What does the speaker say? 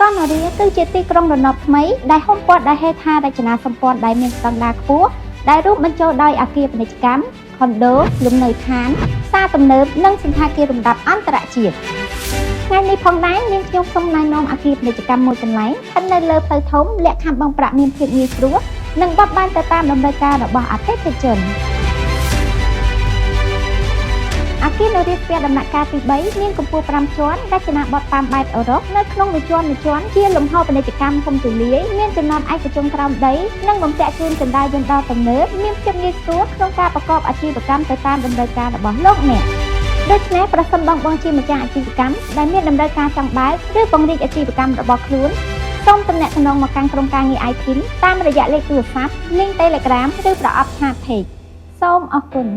កនរីគឺជាទីក្រុងរណបថ្មីដែលហ៊ុំព័ទ្ធដោយហេដ្ឋារចនាសម្ព័ន្ធដែលមានស្តង់ដារខ្ពស់ដែលរួមបញ្ចូលដោយអគារពាណិជ្ជកម្ម ខុនដូ លំនៅឋាន ផ្សារទំនើប និងសណ្ឋាគារលំដាប់អន្តរជាតិ ថ្ងៃនេះផងដែរនាងខ្ញុំសូមណែនាំអគារពាណិជ្ជកម្មមួយកន្លែងស្ថិតនៅលើផ្លូវធំលក្ខខណ្ឌបង់ប្រាក់មានភាពងាយស្រួលនិងបត់បែនទៅតាមតម្រូវការរបស់អតិថិជនអគារនៅរាជពាដំណាក់កាលទី 3 មានកម្ពស់ 5 ជាន់រចនាបថតាមបែបអឺរ៉ុបនៅក្នុងមួយជាន់ជាលំហពាណិជ្ជកម្មធំទូលាយមានចំណតឯកជនក្រោមដីនិងបំពាក់ជូនជណ្ដើរយន្តហោះទំនើបមានភាពងាយស្រួលក្នុងការប្រកបអាជីវកម្មទៅតាមតម្រូវការរបស់លោកអ្នកដូច្នេះប្រសិនបងជាម្ចាស់អាជីវកម្មដែលមានតម្រូវការចង់បើកឬពង្រីកអាជីវកម្មរបស់ខ្លួនសូមទំនាក់ទំនងមកកាន់ក្រុមការងារ iTeam តាមរយៈលេខទូរស័ព្ទ link Telegram ឬប្រអប់ Chat Page សូមអរគុណ